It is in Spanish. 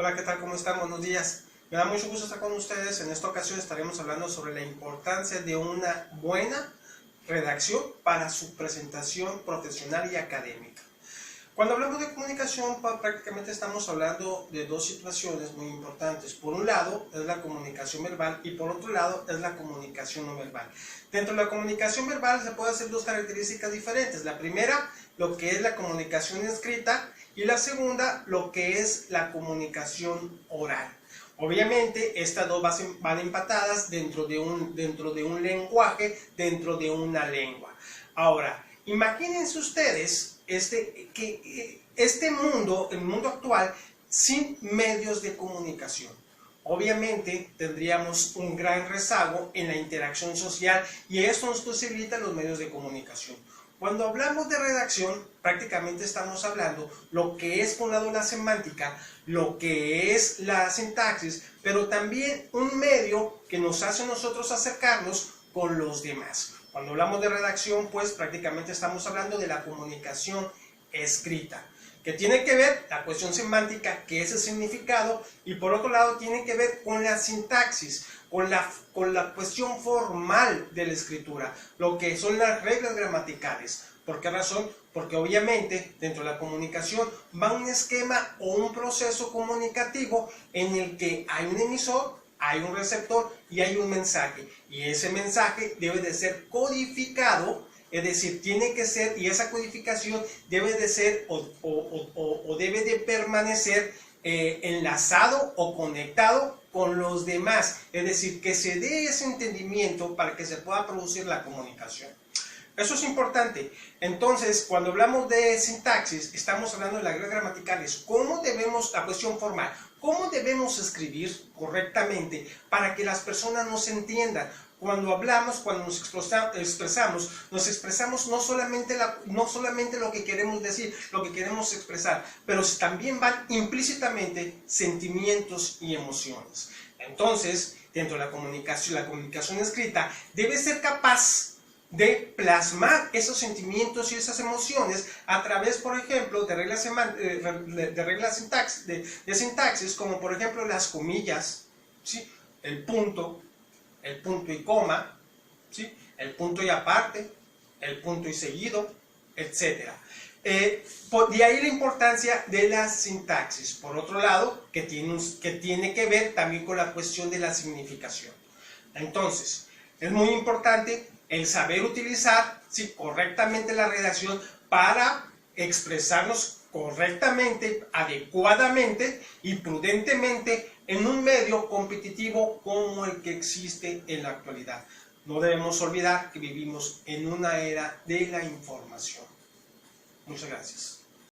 Hola, ¿qué tal? ¿Cómo están? Buenos días. Me da mucho gusto estar con ustedes. En esta ocasión estaremos hablando sobre la importancia de una buena redacción para su presentación profesional y académica. Cuando hablamos de comunicación, prácticamente estamos hablando de dos situaciones muy importantes. Por un lado es la comunicación verbal y por otro lado es la comunicación no verbal. Dentro de la comunicación verbal se pueden hacer dos características diferentes. La primera, lo que es la comunicación escrita, y la segunda, lo que es la comunicación oral. Obviamente, estas dos van empatadas dentro de un lenguaje, dentro de una lengua. Ahora, imagínense ustedes este mundo, el mundo actual, sin medios de comunicación. Obviamente tendríamos un gran rezago en la interacción social y esto nos posibilita los medios de comunicación. Cuando hablamos de redacción, prácticamente estamos hablando lo que es, por un lado, la semántica, lo que es la sintaxis, pero también un medio que nos hace a nosotros acercarnos con los demás. Cuando hablamos de redacción, pues prácticamente estamos hablando de la comunicación escrita, que tiene que ver la cuestión semántica, que es el significado, y por otro lado tiene que ver con la sintaxis, con la cuestión formal de la escritura, lo que son las reglas gramaticales. ¿Por qué razón? Porque obviamente dentro de la comunicación va un esquema o un proceso comunicativo en el que hay un emisor, hay un receptor y hay un mensaje. Y ese mensaje debe de ser codificado, es decir, tiene que ser, y esa codificación debe de ser o debe de permanecer enlazado o conectado con los demás. Es decir, que se dé ese entendimiento para que se pueda producir la comunicación. Eso es importante. Entonces, cuando hablamos de sintaxis, estamos hablando de las reglas gramaticales. ¿Cómo debemos, la cuestión formal, cómo debemos escribir correctamente para que las personas nos entiendan? Cuando hablamos, cuando nos expresamos no solamente lo que queremos decir, lo que queremos expresar, pero también van implícitamente sentimientos y emociones. Entonces, dentro de la comunicación escrita debe ser capaz de plasmar esos sentimientos y esas emociones a través, por ejemplo, de reglas de sintaxis, como por ejemplo las comillas, ¿sí? el punto y coma, ¿sí? el punto y aparte, el punto y seguido, etc. De ahí la importancia de la sintaxis. Por otro lado, que tiene que ver también con la cuestión de la significación. Entonces, es muy importante el saber utilizar correctamente la redacción para expresarnos correctamente, adecuadamente y prudentemente en un medio competitivo como el que existe en la actualidad. No debemos olvidar que vivimos en una era de la información. Muchas gracias.